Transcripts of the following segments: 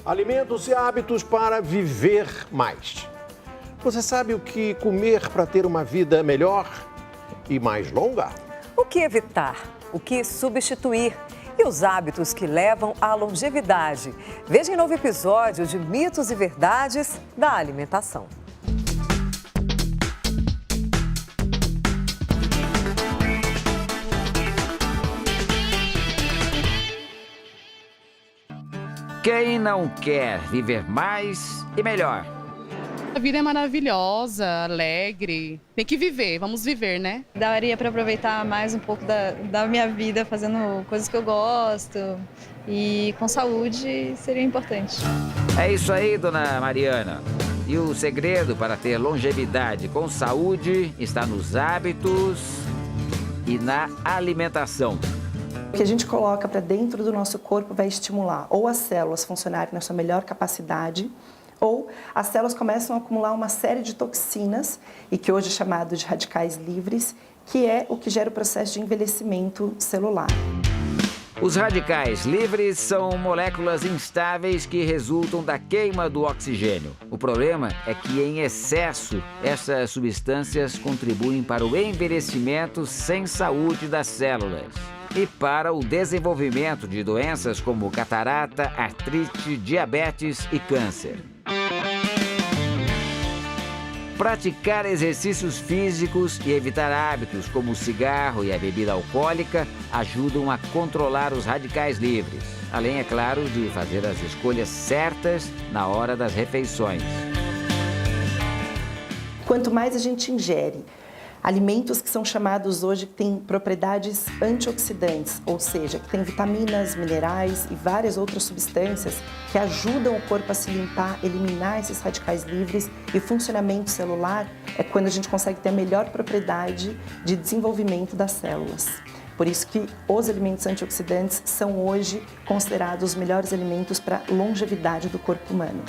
Alimentos e hábitos para viver mais. Você sabe o que comer para ter uma vida melhor e mais longa? O que evitar? O que substituir? E os hábitos que levam à longevidade? Veja em novo episódio de Mitos e Verdades da Alimentação. Quem não quer viver mais e melhor? A vida é maravilhosa, alegre. Tem que viver, vamos viver, né? Daria para aproveitar mais um pouco da minha vida fazendo coisas que eu gosto e com saúde seria importante. É isso aí, dona Mariana. E o segredo para ter longevidade com saúde está nos hábitos e na alimentação. O que a gente coloca para dentro do nosso corpo vai estimular ou as células funcionarem na sua melhor capacidade, ou as células começam a acumular uma série de toxinas, e que hoje é chamado de radicais livres, que é o que gera o processo de envelhecimento celular. Os radicais livres são moléculas instáveis que resultam da queima do oxigênio. O problema é que, em excesso, essas substâncias contribuem para o envelhecimento sem saúde das células e para o desenvolvimento de doenças como catarata, artrite, diabetes e câncer. Praticar exercícios físicos e evitar hábitos como o cigarro e a bebida alcoólica ajudam a controlar os radicais livres, além, é claro, de fazer as escolhas certas na hora das refeições. Quanto mais a gente ingere alimentos que são chamados hoje que têm propriedades antioxidantes, ou seja, que têm vitaminas, minerais e várias outras substâncias que ajudam o corpo a se limpar, eliminar esses radicais livres, e funcionamento celular é quando a gente consegue ter a melhor propriedade de desenvolvimento das células. Por isso que os alimentos antioxidantes são hoje considerados os melhores alimentos para a longevidade do corpo humano.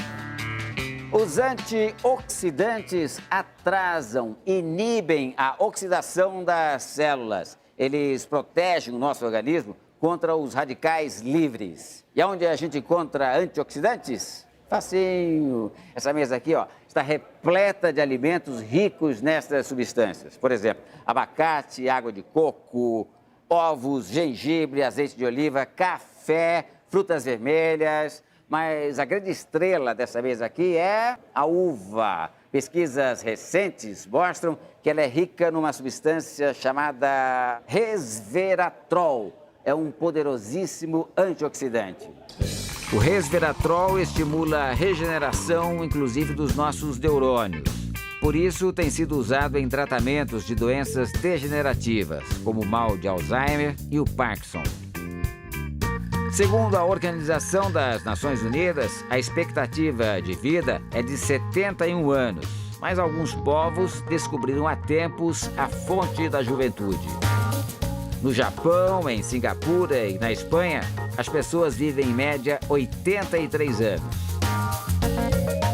Os antioxidantes atrasam, inibem a oxidação das células. Eles protegem o nosso organismo contra os radicais livres. E onde a gente encontra antioxidantes? Facinho. Essa mesa aqui, ó, está repleta de alimentos ricos nessas substâncias. Por exemplo, abacate, água de coco, ovos, gengibre, azeite de oliva, café, frutas vermelhas. Mas a grande estrela dessa mesa aqui é a uva. Pesquisas recentes mostram que ela é rica numa substância chamada resveratrol. É um poderosíssimo antioxidante. O resveratrol estimula a regeneração, inclusive dos nossos neurônios. Por isso, tem sido usado em tratamentos de doenças degenerativas, como o mal de Alzheimer e o Parkinson. Segundo a Organização das Nações Unidas, a expectativa de vida é de 71 anos, mas alguns povos descobriram há tempos a fonte da juventude. No Japão, em Singapura e na Espanha, as pessoas vivem em média 83 anos.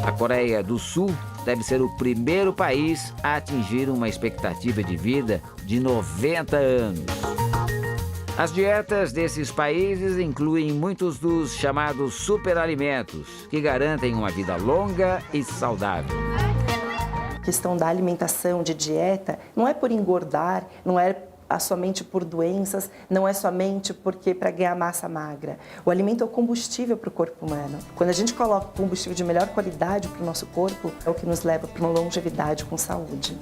A Coreia do Sul deve ser o primeiro país a atingir uma expectativa de vida de 90 anos. As dietas desses países incluem muitos dos chamados superalimentos, que garantem uma vida longa e saudável. A questão da alimentação, de dieta, não é por engordar, não é somente por doenças, não é somente porque para ganhar massa magra. O alimento é o combustível para o corpo humano. Quando a gente coloca combustível de melhor qualidade para o nosso corpo, é o que nos leva para uma longevidade com saúde.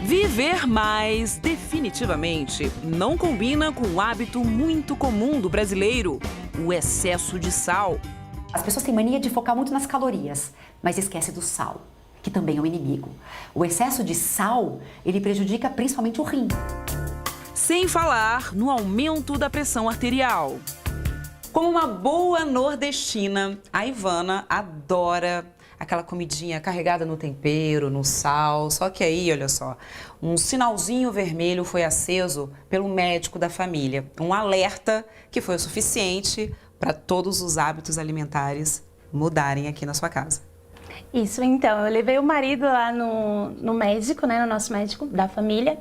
Viver mais definitivamente não combina com um hábito muito comum do brasileiro, o excesso de sal. As pessoas têm mania de focar muito nas calorias, mas esquece do sal, que também é um inimigo. O excesso de sal, ele prejudica principalmente o rim. Sem falar no aumento da pressão arterial. Como uma boa nordestina, a Ivana adora aquela comidinha carregada no tempero, no sal. Só que aí, olha só, um sinalzinho vermelho foi aceso pelo médico da família. Um alerta que foi o suficiente para todos os hábitos alimentares mudarem aqui na sua casa. Isso, então, eu levei o marido lá no médico, né, no nosso médico da família,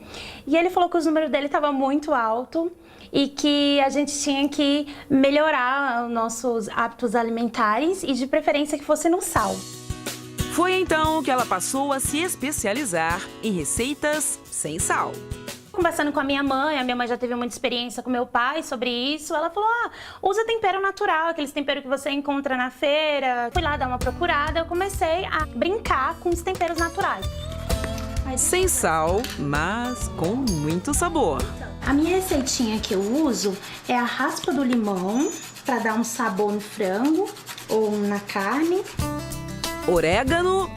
e ele falou que os números dele estavam muito alto e que a gente tinha que melhorar os nossos hábitos alimentares e de preferência que fosse no sal. Foi então que ela passou a se especializar em receitas sem sal. Conversando com a minha mãe já teve muita experiência com meu pai sobre isso. Ela falou, usa tempero natural, aqueles temperos que você encontra na feira. Fui lá dar uma procurada, eu comecei a brincar com os temperos naturais. Sem sal, mas com muito sabor. A minha receitinha que eu uso é a raspa do limão, para dar um sabor no frango ou na carne. Orégano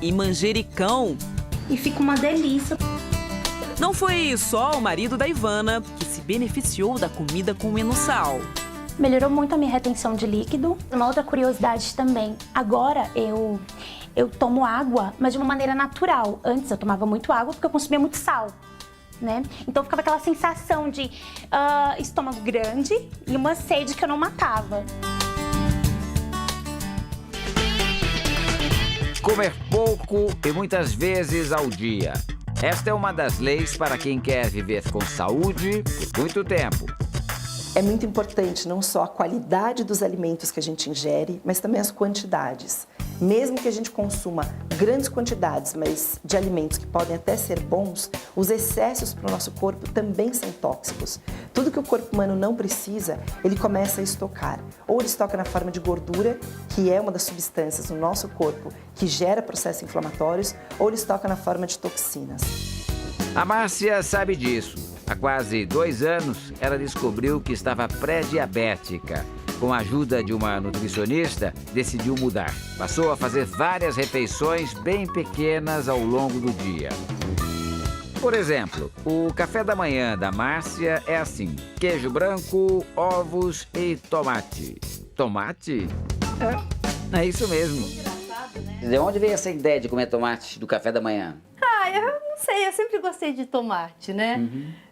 e manjericão. E fica uma delícia. Não foi só o marido da Ivana que se beneficiou da comida com menos sal. Melhorou muito a minha retenção de líquido. Uma outra curiosidade também, agora eu tomo água, mas de uma maneira natural. Antes eu tomava muito água porque eu consumia muito sal, né? Então ficava aquela sensação de estômago grande e uma sede que eu não matava. Comer pouco e muitas vezes ao dia. Esta é uma das leis para quem quer viver com saúde por muito tempo. É muito importante não só a qualidade dos alimentos que a gente ingere, mas também as quantidades. Mesmo que a gente consuma grandes quantidades, mas de alimentos que podem até ser bons, os excessos para o nosso corpo também são tóxicos. Tudo que o corpo humano não precisa, ele começa a estocar. Ou ele estoca na forma de gordura, que é uma das substâncias no nosso corpo que gera processos inflamatórios, ou ele estoca na forma de toxinas. A Márcia sabe disso. Há quase 2 anos, ela descobriu que estava pré-diabética. Com a ajuda de uma nutricionista, decidiu mudar. Passou a fazer várias refeições bem pequenas ao longo do dia. Por exemplo, o café da manhã da Márcia é assim: queijo branco, ovos e tomate. Tomate? É isso mesmo. De onde veio essa ideia de comer tomate do café da manhã? Eu não sei, eu sempre gostei de tomate, né?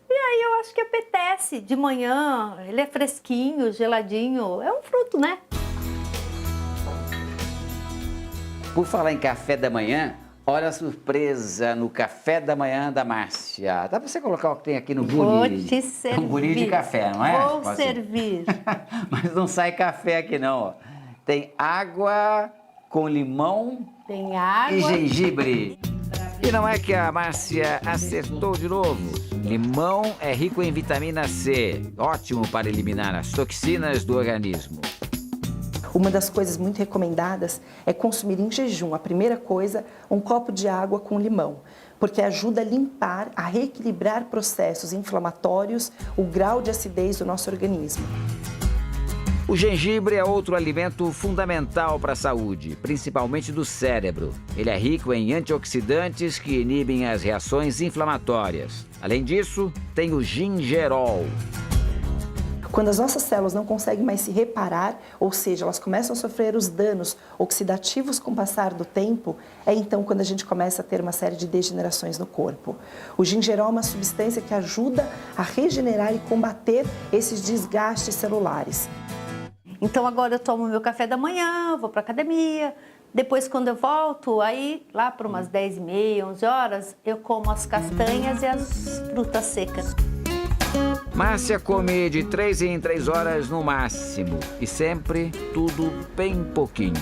E aí eu acho que apetece de manhã, ele é fresquinho, geladinho, é um fruto, né? Por falar em café da manhã, olha a surpresa no café da manhã da Márcia. Dá pra você colocar o que tem aqui no bule? Vou te servir. É um bule de café, não é? Vou servir. Mas não sai café aqui não, ó. Tem água com limão Tem água. e gengibre. E não é que a Márcia acertou de novo? Limão é rico em vitamina C, ótimo para eliminar as toxinas do organismo. Uma das coisas muito recomendadas é consumir em jejum, a primeira coisa, um copo de água com limão, porque ajuda a limpar, a reequilibrar processos inflamatórios, o grau de acidez do nosso organismo. O gengibre é outro alimento fundamental para a saúde, principalmente do cérebro. Ele é rico em antioxidantes que inibem as reações inflamatórias. Além disso, tem o gingerol. Quando as nossas células não conseguem mais se reparar, ou seja, elas começam a sofrer os danos oxidativos com o passar do tempo, é então quando a gente começa a ter uma série de degenerações no corpo. O gingerol é uma substância que ajuda a regenerar e combater esses desgastes celulares. Então agora eu tomo meu café da manhã, vou para academia. Depois, quando eu volto, aí lá para umas 10h30, 11 horas, eu como as castanhas e as frutas secas. Márcia come de 3 em 3 horas no máximo e sempre tudo bem pouquinho.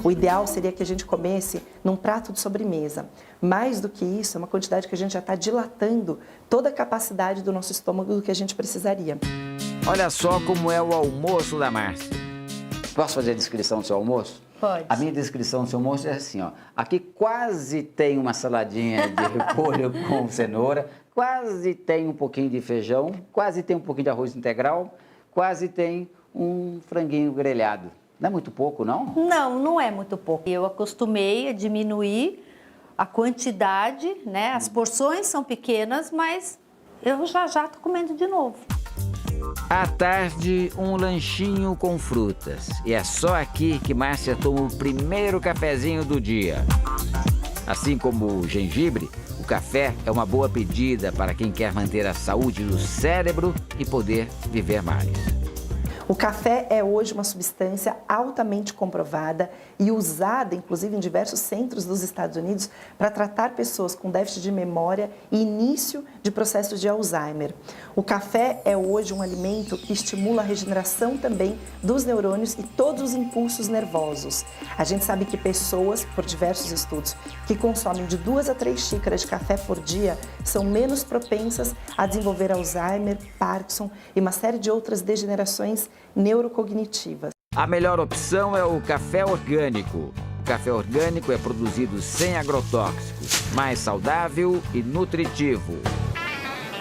O ideal seria que a gente comesse num prato de sobremesa. Mais do que isso, é uma quantidade que a gente já está dilatando toda a capacidade do nosso estômago do que a gente precisaria. Olha só como é o almoço da Márcia. Posso fazer a descrição do seu almoço? Pode. A minha descrição do seu almoço é assim, ó. Aqui quase tem uma saladinha de repolho com cenoura, quase tem um pouquinho de feijão, quase tem um pouquinho de arroz integral, quase tem um franguinho grelhado. Não é muito pouco, não? Não, não é muito pouco. Eu acostumei a diminuir a quantidade, né? As porções são pequenas, mas eu já estou comendo de novo. À tarde, um lanchinho com frutas. E é só aqui que Márcia toma o primeiro cafezinho do dia. Assim como o gengibre, o café é uma boa pedida para quem quer manter a saúde do cérebro e poder viver mais. O café é hoje uma substância altamente comprovada e usada, inclusive, em diversos centros dos Estados Unidos para tratar pessoas com déficit de memória e início de processos de Alzheimer. O café é hoje um alimento que estimula a regeneração também dos neurônios e todos os impulsos nervosos. A gente sabe que pessoas, por diversos estudos, que consomem de 2 a 3 xícaras de café por dia são menos propensas a desenvolver Alzheimer, Parkinson e uma série de outras degenerações neurocognitivas. A melhor opção é o café orgânico. O café orgânico é produzido sem agrotóxicos, mais saudável e nutritivo.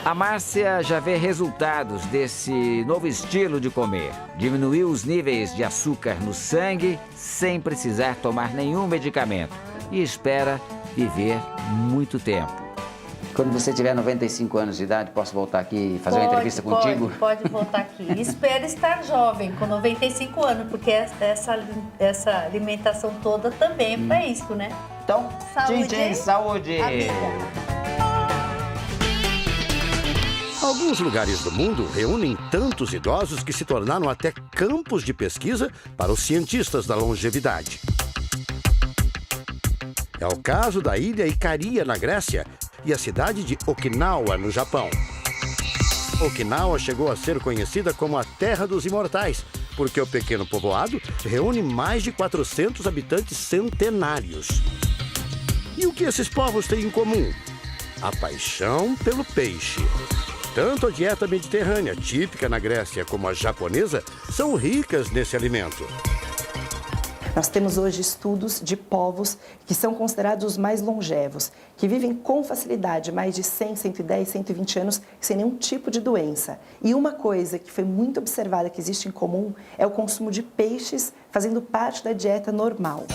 A Márcia já vê resultados desse novo estilo de comer. Diminuiu os níveis de açúcar no sangue sem precisar tomar nenhum medicamento e espera viver muito tempo. Quando você tiver 95 anos de idade, posso voltar aqui e fazer uma entrevista contigo? Pode voltar aqui. Espero estar jovem, com 95 anos, porque essa alimentação toda também é para isso, né? Então, saúde. Tchim, saúde! Alguns lugares do mundo reúnem tantos idosos que se tornaram até campos de pesquisa para os cientistas da longevidade. É o caso da ilha Ikaria, na Grécia, e a cidade de Okinawa, no Japão. Okinawa chegou a ser conhecida como a Terra dos Imortais, porque o pequeno povoado reúne mais de 400 habitantes centenários. E o que esses povos têm em comum? A paixão pelo peixe. Tanto a dieta mediterrânea, típica na Grécia, como a japonesa, são ricas nesse alimento. Nós temos hoje estudos de povos que são considerados os mais longevos, que vivem com facilidade mais de 100, 110, 120 anos sem nenhum tipo de doença. E uma coisa que foi muito observada que existe em comum é o consumo de peixes fazendo parte da dieta normal.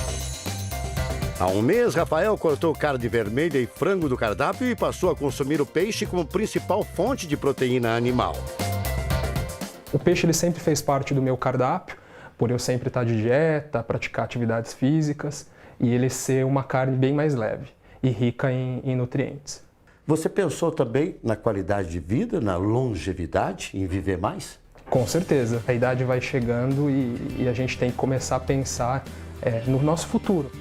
Há um mês, Rafael cortou carne vermelha e frango do cardápio e passou a consumir o peixe como principal fonte de proteína animal. O peixe ele sempre fez parte do meu cardápio, por eu sempre estar de dieta, praticar atividades físicas e ele ser uma carne bem mais leve e rica em nutrientes. Você pensou também na qualidade de vida, na longevidade, em viver mais? Com certeza. A idade vai chegando e a gente tem que começar a pensar no nosso futuro.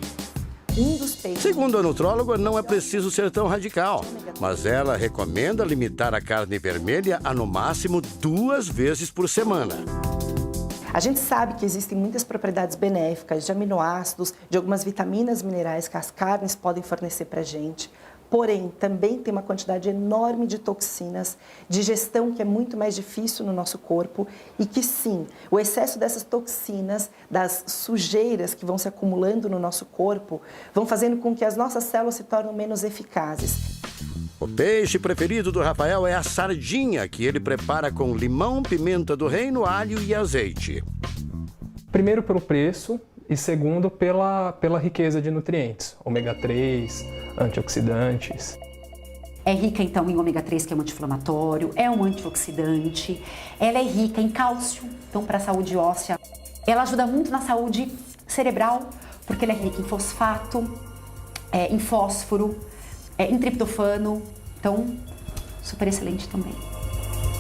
Segundo a nutróloga, não é preciso ser tão radical, mas ela recomenda limitar a carne vermelha a no máximo 2 vezes por semana. A gente sabe que existem muitas propriedades benéficas de aminoácidos, de algumas vitaminas minerais que as carnes podem fornecer para a gente. Porém, também tem uma quantidade enorme de toxinas, digestão que é muito mais difícil no nosso corpo e que sim, o excesso dessas toxinas, das sujeiras que vão se acumulando no nosso corpo, vão fazendo com que as nossas células se tornem menos eficazes. O peixe preferido do Rafael é a sardinha, que ele prepara com limão, pimenta do reino, alho e azeite. Primeiro pelo preço e segundo pela riqueza de nutrientes, ômega 3, antioxidantes. É rica então em ômega 3, que é um anti-inflamatório, é um antioxidante, ela é rica em cálcio, então para a saúde óssea. Ela ajuda muito na saúde cerebral, porque ela é rica em fosfato, em fósforo, em triptofano, então super excelente também.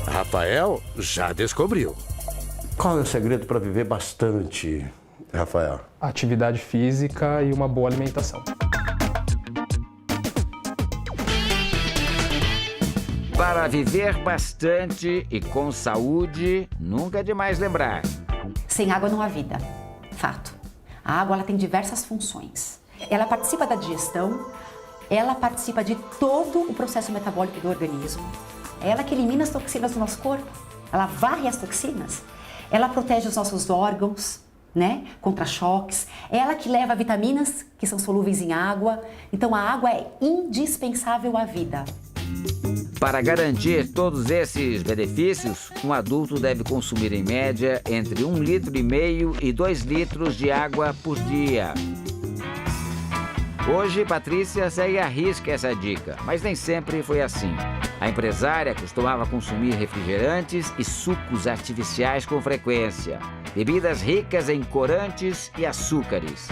Rafael já descobriu. Qual é o segredo para viver bastante, Rafael? Atividade física e uma boa alimentação. Para viver bastante e com saúde, nunca é demais lembrar. Sem água não há vida, fato. A água ela tem diversas funções. Ela participa da digestão, ela participa de todo o processo metabólico do organismo. É ela que elimina as toxinas do nosso corpo, ela varre as toxinas, ela protege os nossos órgãos, né, contra choques, é ela que leva vitaminas que são solúveis em água. Então a água é indispensável à vida. Para garantir todos esses benefícios, um adulto deve consumir em média entre 1,5 litro e 2 litros de água por dia. Hoje, Patrícia segue à risca essa dica, mas nem sempre foi assim. A empresária costumava consumir refrigerantes e sucos artificiais com frequência, bebidas ricas em corantes e açúcares.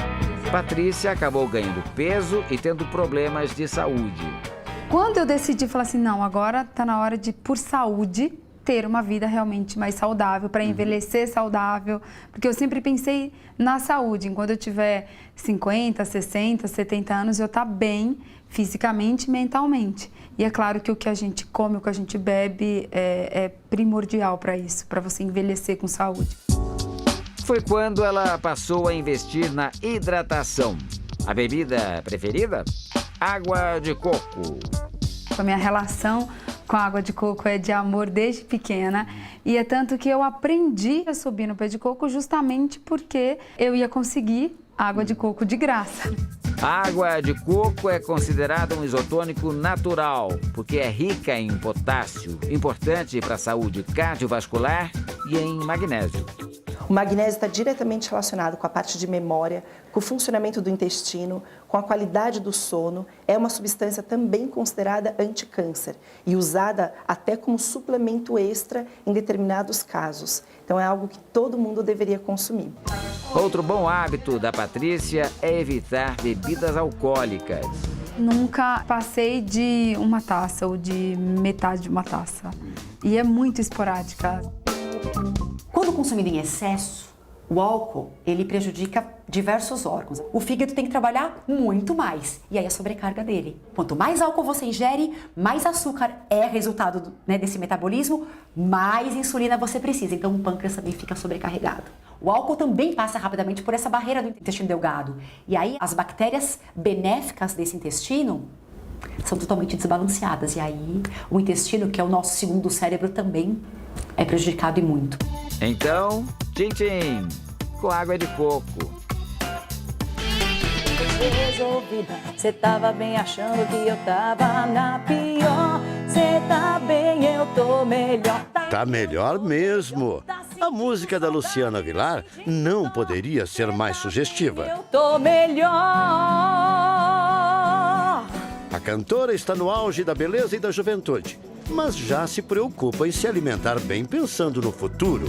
Patrícia acabou ganhando peso e tendo problemas de saúde. Quando eu decidi falar assim, não, agora está na hora de, por saúde, ter uma vida realmente mais saudável, para envelhecer saudável, porque eu sempre pensei na saúde, enquanto eu tiver 50, 60, 70 anos, eu estar bem fisicamente e mentalmente. E é claro que o que a gente come, o que a gente bebe é primordial para isso, para você envelhecer com saúde. Foi quando ela passou a investir na hidratação. A bebida preferida? Água de coco. A minha relação com a água de coco é de amor desde pequena, e é tanto que eu aprendi a subir no pé de coco justamente porque eu ia conseguir água de coco de graça. A água de coco é considerada um isotônico natural, porque é rica em potássio, importante para a saúde cardiovascular, e em magnésio. O magnésio está diretamente relacionado com a parte de memória, com o funcionamento do intestino, com a qualidade do sono. É uma substância também considerada anticâncer e usada até como suplemento extra em determinados casos. Então é algo que todo mundo deveria consumir. Outro bom hábito da Patrícia é evitar bebidas alcoólicas. Nunca passei de uma taça ou de metade de uma taça. E é muito esporádica. Quando consumido em excesso, o álcool, ele prejudica diversos órgãos. O fígado tem que trabalhar muito mais, e aí a sobrecarga dele. Quanto mais álcool você ingere, mais açúcar é resultado desse metabolismo, mais insulina você precisa. Então o pâncreas também fica sobrecarregado. O álcool também passa rapidamente por essa barreira do intestino delgado. E aí as bactérias benéficas desse intestino são totalmente desbalanceadas. E aí o intestino, que é o nosso segundo cérebro, também é prejudicado e muito. Então, tchim-tchim, com água de coco. Resolvida, cê tava bem achando que eu tava na pior. Cê tá bem, eu tô melhor. Tá melhor mesmo. A música da Luciana Vilar não poderia ser mais sugestiva. Eu tô melhor. A cantora está no auge da beleza e da juventude, mas já se preocupa em se alimentar bem pensando no futuro.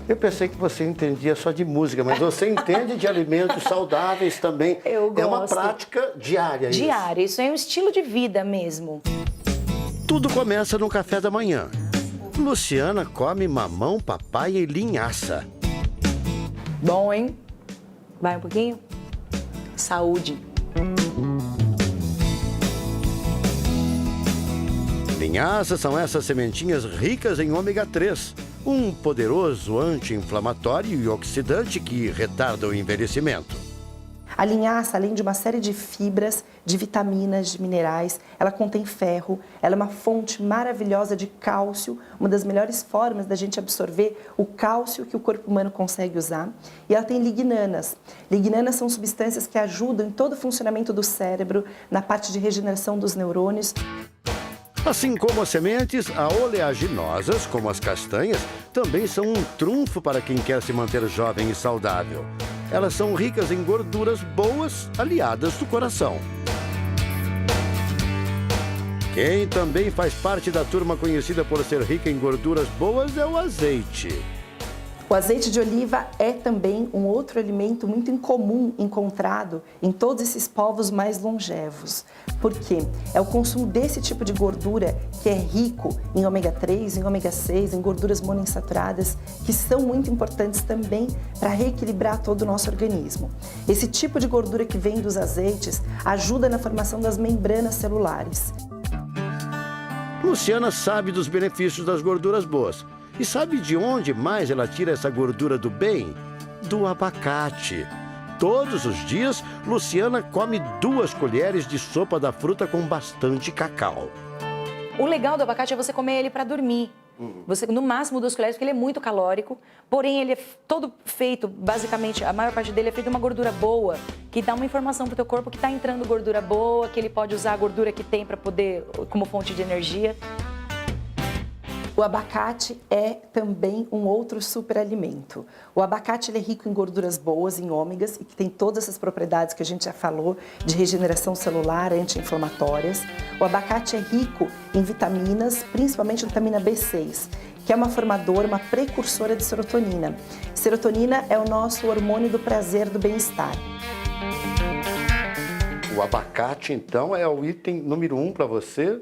Eu pensei que você entendia só de música, mas você entende de alimentos saudáveis também. Eu gosto. É uma prática diária. Diária, isso é um estilo de vida mesmo. Tudo começa no café da manhã. Luciana come mamão, papaya e linhaça. Bom, hein? Vai um pouquinho? Saúde. Linhaças são essas sementinhas ricas em ômega 3, um poderoso anti-inflamatório e oxidante que retarda o envelhecimento. A linhaça, além de uma série de fibras, de vitaminas, de minerais, ela contém ferro, ela é uma fonte maravilhosa de cálcio, uma das melhores formas da gente absorver o cálcio que o corpo humano consegue usar. E ela tem lignanas. Lignanas são substâncias que ajudam em todo o funcionamento do cérebro, na parte de regeneração dos neurônios. Assim como as sementes, oleaginosas, como as castanhas, também são um trunfo para quem quer se manter jovem e saudável. Elas são ricas em gorduras boas, aliadas do coração. Quem também faz parte da turma conhecida por ser rica em gorduras boas é o azeite. O azeite de oliva é também um outro alimento muito incomum encontrado em todos esses povos mais longevos. Por quê? É o consumo desse tipo de gordura que é rico em ômega 3, em ômega 6, em gorduras monoinsaturadas, que são muito importantes também para reequilibrar todo o nosso organismo. Esse tipo de gordura que vem dos azeites ajuda na formação das membranas celulares. Luciana sabe dos benefícios das gorduras boas. E sabe de onde mais ela tira essa gordura do bem? Do abacate. Todos os dias, Luciana come 2 colheres de sopa da fruta com bastante cacau. O legal do abacate é você comer ele para dormir. Você, no máximo 2 colheres, porque ele é muito calórico, porém ele é todo feito, basicamente, a maior parte dele é feito de uma gordura boa, que dá uma informação pro teu corpo que está entrando gordura boa, que ele pode usar a gordura que tem para poder, como fonte de energia. O abacate é também um outro superalimento. O abacate ele é rico em gorduras boas, em ômegas, e que tem todas essas propriedades que a gente já falou, de regeneração celular, anti-inflamatórias. O abacate é rico em vitaminas, principalmente vitamina B6, que é uma formadora, uma precursora de serotonina. Serotonina é o nosso hormônio do prazer, do bem-estar. O abacate, então, é o item número 1 para você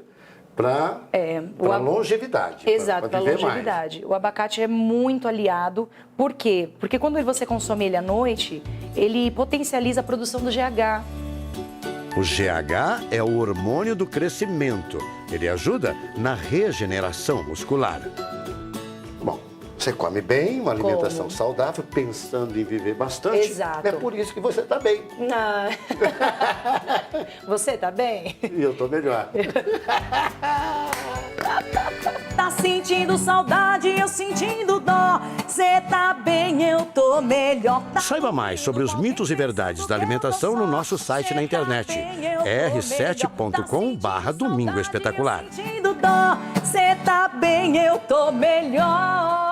para longevidade. Exato, para longevidade. Mais. O abacate é muito aliado. Por quê? Porque quando você consome ele à noite, ele potencializa a produção do GH. O GH é o hormônio do crescimento. Ele ajuda na regeneração muscular. Bom, você come bem, uma alimentação saudável, pensando em viver bastante. Exato. É por isso que você está bem. Não. Você está bem? E eu estou melhor. Tá sentindo saudade, eu sentindo dó. Cê tá bem, eu tô melhor. Saiba mais sobre os mitos e verdades da alimentação no nosso site na internet. r7.com/Domingo Espetacular. Cê tá bem, eu tô melhor.